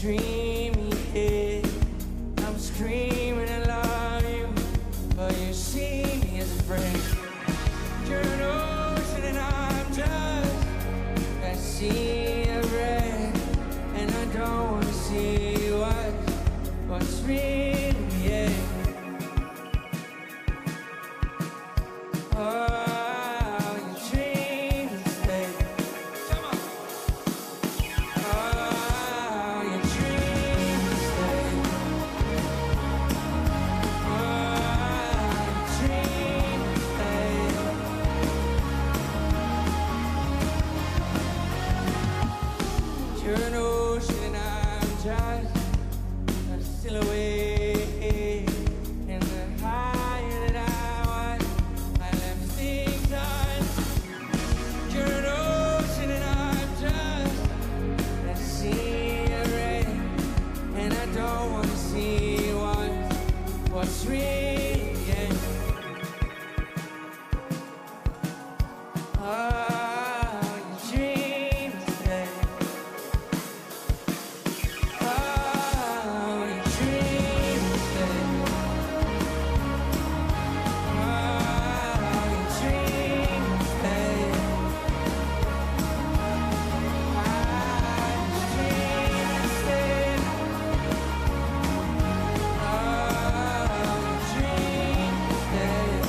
dreamy head. I'm screaming I love you, but you see me as a friend. You're an ocean and I'm just a sea of red, and I don't wanna see what's really yeah. Oh, you dream instead. Come on. Oh, you dream instead. Oh, you dream instead. You're an ocean and I'm just a silhouette. And the higher that I was, I left things on. You're an ocean and I'm just a sea of red, and I don't wanna see what's real, yeah. Oh, you dream instead. Oh, you dream instead. Oh, you dream instead. Oh, you dream instead. Oh, you dream instead.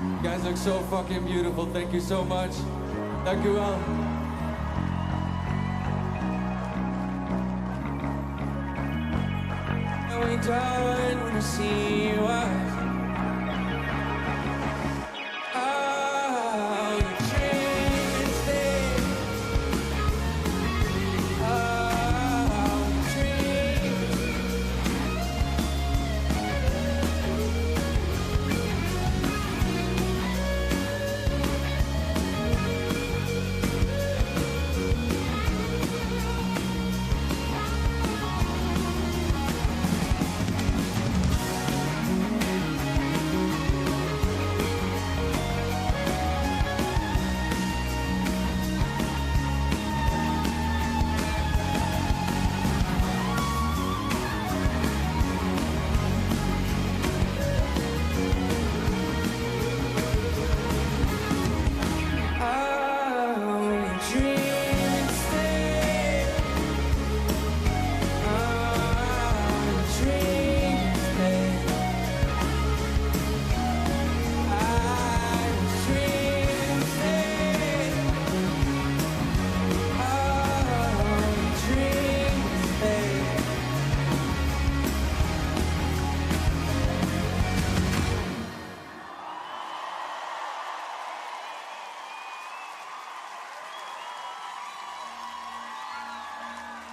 You guys look so fucking beautiful. Thank you so much. Dank u wel. And we don't wanna see what